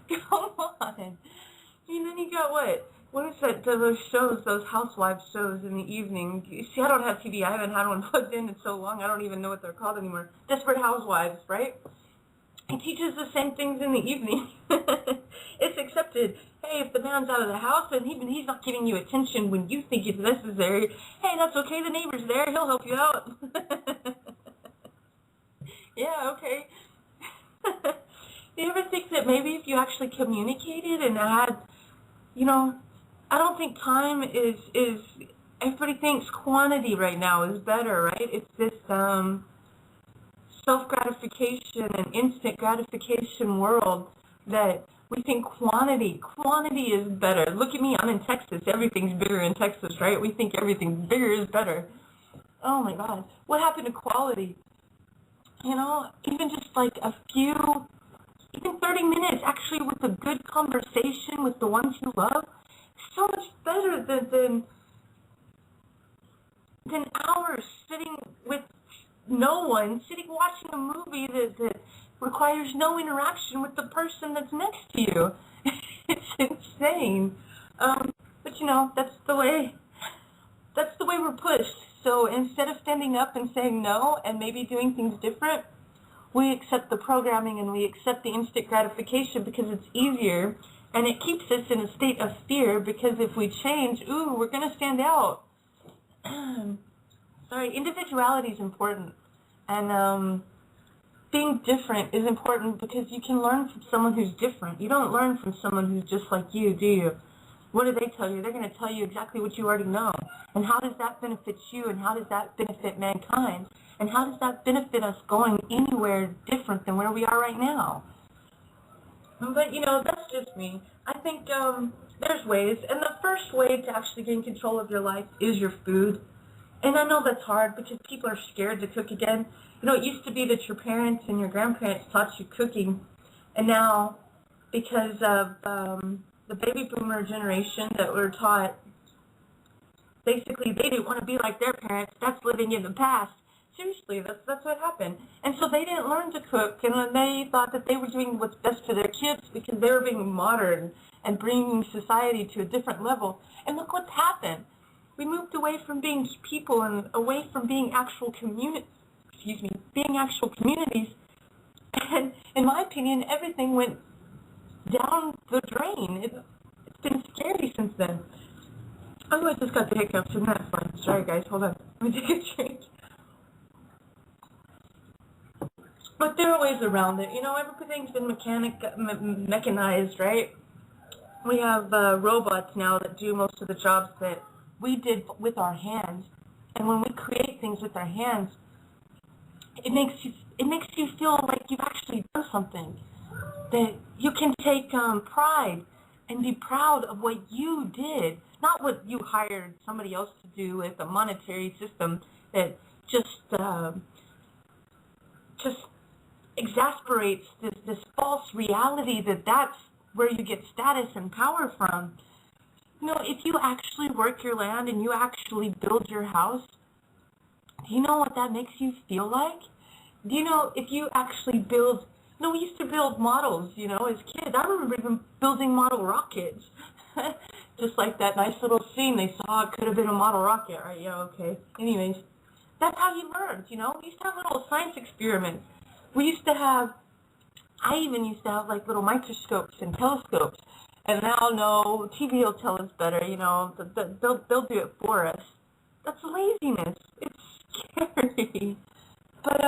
Come on. And then you got what? What is that? Those shows, those housewives shows in the evening. See, I don't have TV. I haven't had one plugged in so long. I don't even know what they're called anymore. Desperate Housewives, right? It teaches the same things in the evening. It's accepted. Hey, if the man's out of the house and he's not giving you attention when you think it's necessary, hey, that's okay. The neighbor's there. He'll help you out. Yeah, okay. You ever think that maybe if you actually communicated and had, I don't think time is everybody thinks quantity right now is better, right? It's this self-gratification and instant gratification world that we think quantity is better. Look at me, I'm in Texas. Everything's bigger in Texas, right? We think everything bigger is better. Oh my God. What happened to quality? Even just like even 30 minutes actually with a good conversation with the ones you love, so much better than hours sitting with no one, watching a movie that requires no interaction with the person that's next to you. It's insane. But that's the way we're pushed. So instead of standing up and saying no and maybe doing things different, we accept the programming and we accept the instant gratification because it's easier, and it keeps us in a state of fear because if we change, we're going to stand out. Sorry, individuality is important, and being different is important because you can learn from someone who's different. You don't learn from someone who's just like you, do you? What do they tell you? They're going to tell you exactly what you already know. And how does that benefit you, and how does that benefit mankind? And how does that benefit us going anywhere different than where we are right now? But, that's just me. I think there's ways. And the first way to actually gain control of your life is your food. And I know that's hard because people are scared to cook again. It used to be that your parents and your grandparents taught you cooking. And now, because of the baby boomer generation that were taught, basically they didn't want to be like their parents. That's living in the past. Seriously, that's what happened. And so they didn't learn to cook, and they thought that they were doing what's best for their kids because they were being modern and bringing society to a different level. And look what's happened. We moved away from being people and away from being actual communities. And in my opinion, everything went down the drain. It's been scary since then. Oh, I just got the hiccups, and that's fine. Sorry, guys. Hold on. Let me take a drink. But there are ways around it. Everything's been mechanized, right? We have robots now that do most of the jobs that we did with our hands. And when we create things with our hands, it makes you feel like you've actually done something. That you can take pride and be proud of what you did, not what you hired somebody else to do with a monetary system that just exasperates this false reality that's where you get status and power from. If you actually work your land and you actually build your house, do you know what that makes you feel like? Do you know if you actually build, we used to build models, as kids. I remember even building model rockets. Just like that nice little scene they saw, it could have been a model rocket, right? Yeah, okay. Anyways, that's how you learned, We used to have little science experiments. I even used to have like little microscopes and telescopes, and now no, TV will tell us better, they'll do it for us. That's laziness. It's scary. But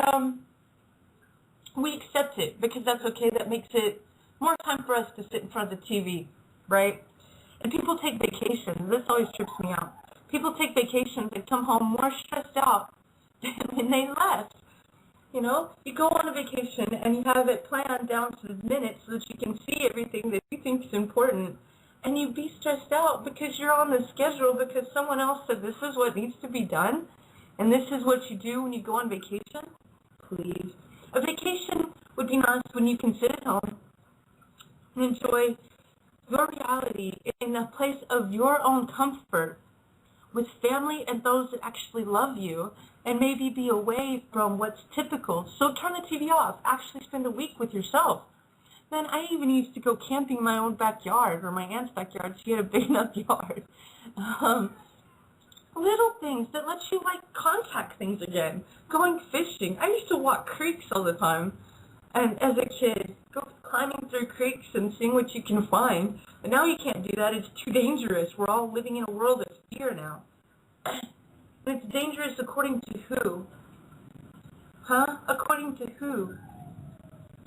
we accept it because that's okay. That makes it more time for us to sit in front of the TV, right? And people take vacations. This always trips me out. People take vacations and come home more stressed out than when they left. You go on a vacation and you have it planned down to the minute so that you can see everything that you think is important. And you be stressed out because you're on the schedule because someone else said this is what needs to be done. And this is what you do when you go on vacation. Please. A vacation would be nice when you can sit at home and enjoy your reality in a place of your own comfort with family and those that actually love you, and maybe be away from what's typical. So turn the TV off. Actually spend a week with yourself. Man, I even used to go camping in my own backyard, or my aunt's backyard. She had a big enough yard. Little things that let you, like, contact things again. Going fishing. I used to walk creeks all the time. And as a kid, go climbing through creeks and seeing what you can find. And now you can't do that. It's too dangerous. We're all living in a world of fear now. It's dangerous according to who? Huh? According to who?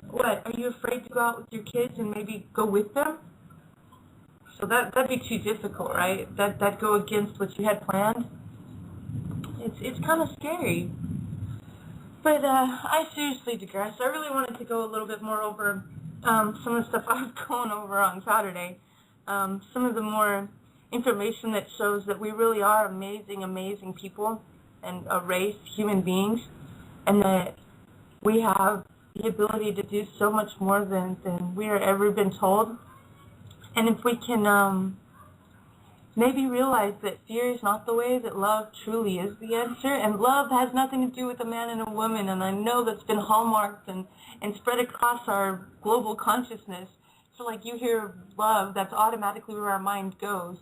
What? Are you afraid to go out with your kids and maybe go with them? So that'd be too difficult, right? That'd go against what you had planned. It's kind of scary. But I seriously digress. I really wanted to go a little bit more over some of the stuff I was going over on Saturday. Some of the more information that shows that we really are amazing, amazing people and a race, human beings, and that we have the ability to do so much more than we are ever been told. And if we can maybe realize that fear is not the way, that love truly is the answer, and love has nothing to do with a man and a woman, and I know that's been hallmarked and spread across our global consciousness. So like you hear love, that's automatically where our mind goes.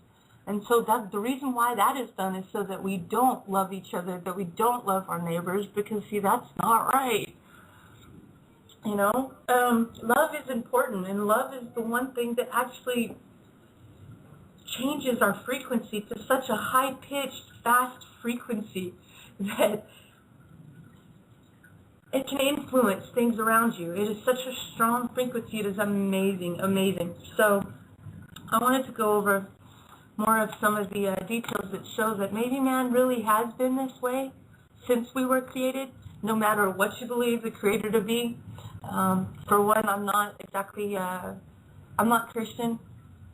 And so that the reason why that is done is so that we don't love each other, that we don't love our neighbors, because see, that's not right. You know, love is important, and love is the one thing that actually changes our frequency to such a high-pitched, fast frequency that it can influence things around you. It is such a strong frequency. It is amazing, amazing. So I wanted to go over more of some of the details that show that maybe man really has been this way since we were created, no matter what you believe the Creator to be. For one, I'm not exactly, I'm not Christian,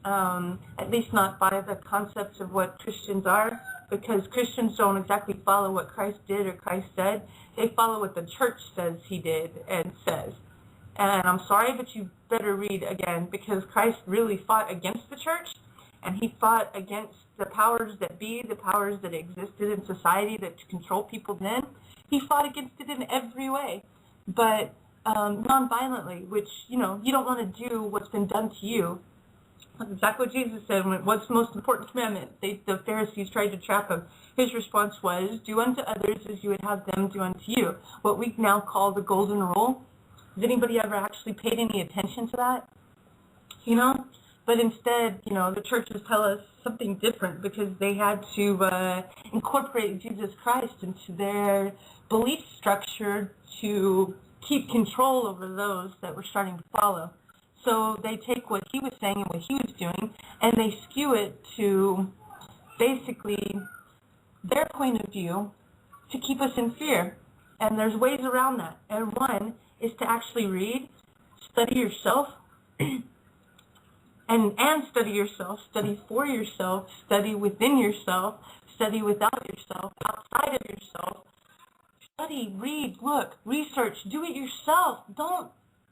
at least not by the concepts of what Christians are, because Christians don't exactly follow what Christ did or Christ said. They follow what the church says he did and says. And I'm sorry, but you better read again, because Christ really fought against the church, and he fought against the powers that be, the powers that existed in society that control people then. He fought against it in every way, but non-violently, which, you know, you don't want to do what's been done to you. That's exactly what Jesus said. What's the most important commandment? The Pharisees tried to trap him. His response was, do unto others as you would have them do unto you. What we now call the golden rule. Has anybody ever actually paid any attention to that? You know? But instead, you know, the churches tell us something different because they had to incorporate Jesus Christ into their belief structure to keep control over those that were starting to follow. So they take what he was saying and what he was doing, and they skew it to basically their point of view to keep us in fear. And there's ways around that. And one is to actually read, study yourself, and study yourself, study for yourself, study within yourself, study without yourself, outside of yourself. Study, read, look, research, do it yourself. Don't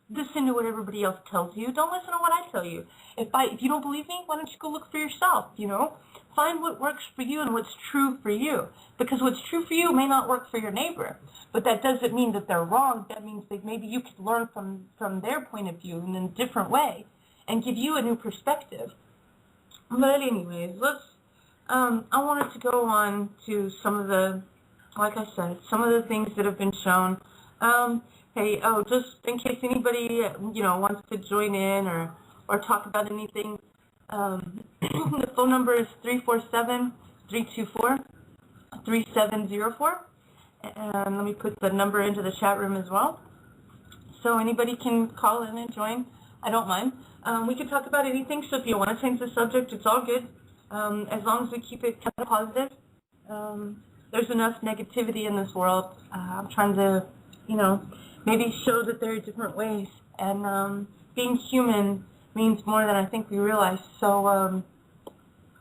listen to what everybody else tells you. Don't listen to what I tell you. If you don't believe me, why don't you go look for yourself, you know? Find what works for you and what's true for you. Because what's true for you may not work for your neighbor. But that doesn't mean that they're wrong. That means that maybe you could learn from their point of view in a different way and give you a new perspective. But anyways, I wanted to go on to some of the, like I said, some of the things that have been shown. Hey, just in case anybody, you know, wants to join in or talk about anything, the phone number is 347-324-3704. And let me put the number into the chat room as well. So anybody can call in and join. I don't mind. We can talk about anything, so if you want to change the subject, it's all good, as long as we keep it kind of positive. There's enough negativity in this world. I'm trying to, you know, maybe show that there are different ways. And being human means more than I think we realize. So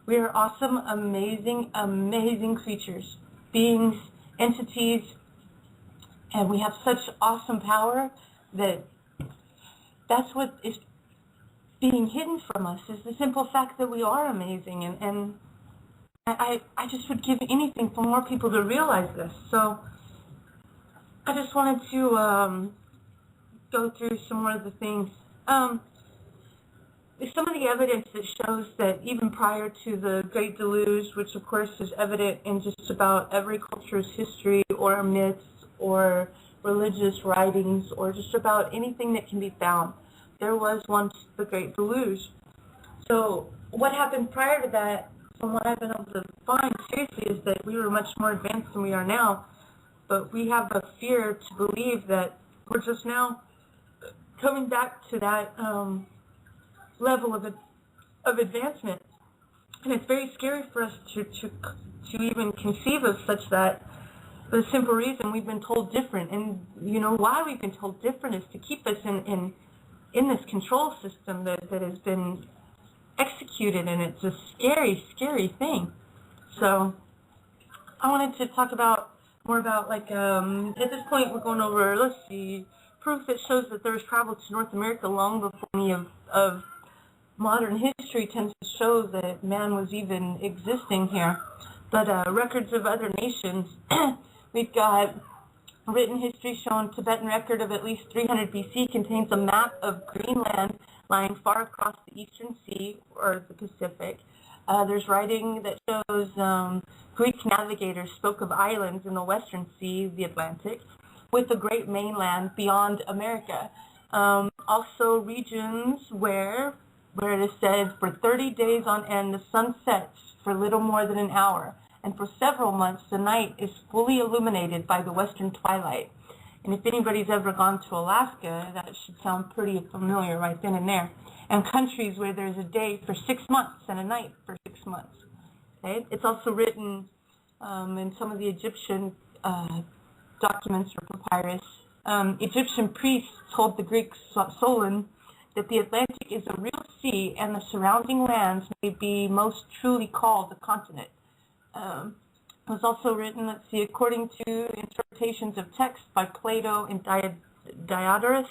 we are awesome, amazing, amazing creatures, beings, entities, and we have such awesome power that that's what is being hidden from us, is the simple fact that we are amazing. And I just would give anything for more people to realize this. So I just wanted to go through some more of the things Um, some of the evidence that shows that even prior to the Great Deluge, which of course is evident in just about every culture's history or myths or religious writings or just about anything that can be found, there was once the Great Deluge. So what happened prior to that, from what I've been able to find seriously, is that we were much more advanced than we are now, but we have a fear to believe that we're just now coming back to that level of advancement. And it's very scary for us to even conceive of such that, for the simple reason we've been told different. And you know why we've been told different is to keep us in this control system that has been executed, and it's a scary, scary thing. So I wanted to talk more about at this point we're going over, let's see, proof that shows that there was travel to North America long before any of modern history tends to show that man was even existing here. But records of other nations, we've got written history showing Tibetan record of at least 300 BC contains a map of Greenland lying far across the Eastern Sea or the Pacific. There's writing that shows Greek navigators spoke of islands in the Western Sea, the Atlantic, with the great mainland beyond America. Also regions where it is said for 30 days on end the sun sets for little more than an hour, and for several months the night is fully illuminated by the western twilight. And if anybody's ever gone to Alaska, that should sound pretty familiar right then and there. And countries where there's a day for 6 months and a night for 6 months. Okay? It's also written in some of the Egyptian documents or papyrus. Egyptian priests told the Greek Solon that the Atlantic is a real sea and the surrounding lands may be most truly called a continent. It was also written, let's see, according to interpretations of text by Plato and Diodorus,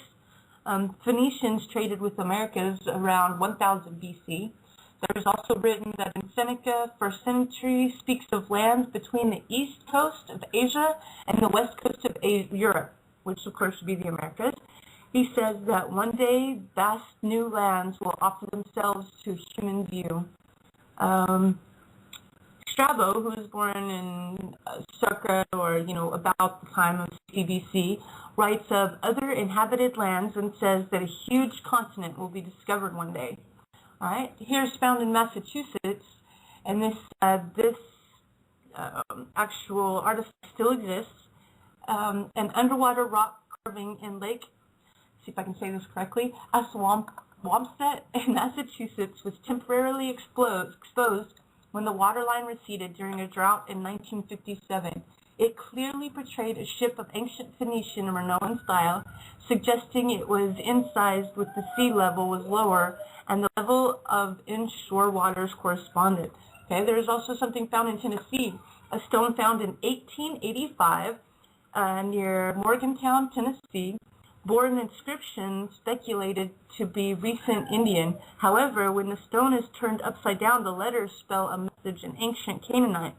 Phoenicians traded with Americas around 1000 BC. There's also written that in Seneca, 1st century, speaks of lands between the east coast of Asia and the west coast of Europe, which of course would be the Americas. He says that one day vast new lands will offer themselves to human view. Strabo, who was born in circa or about the time of CBC, writes of other inhabited lands and says that a huge continent will be discovered one day. All right, here's found in Massachusetts, and this actual artifact still exists. An underwater rock carving in Lake, see if I can say this correctly, Assawampset in Massachusetts was temporarily exposed when the waterline receded during a drought in 1957. It clearly portrayed a ship of ancient Phoenician or Minoan style, suggesting it was incised with the sea level was lower and the level of inshore waters corresponded. Okay, there is also something found in Tennessee, a stone found in 1885 near Morgantown, Tennessee, bore an inscription speculated to be recent Indian. However, when the stone is turned upside down, the letters spell a message in ancient Canaanite.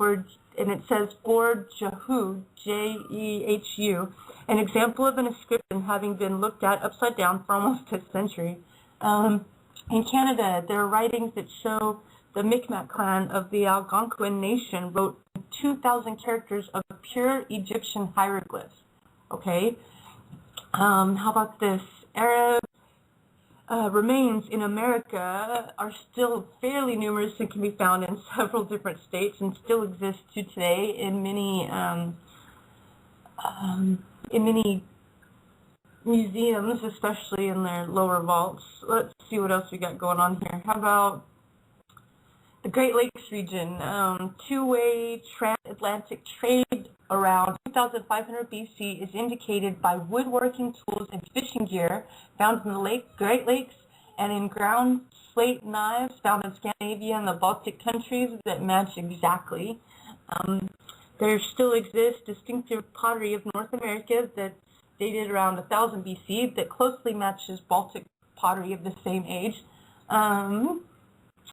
And it says for Jehu, Jehu, an example of an inscription having been looked at upside down for almost a century. In Canada, there are writings that show the Mi'kmaq clan of the Algonquin nation wrote 2,000 characters of pure Egyptian hieroglyphs. Okay. How about this? Arab remains in America are still fairly numerous and can be found in several different states and still exist to today in many museums, especially in their lower vaults. Let's see what else we got going on here. How about the Great Lakes region? Two-way transatlantic trade around 2500 BC is indicated by woodworking tools and fishing gear found in the Great Lakes and in ground slate knives found in Scandinavia and the Baltic countries that match exactly. There still exists distinctive pottery of North America that's dated around 1000 BC that closely matches Baltic pottery of the same age.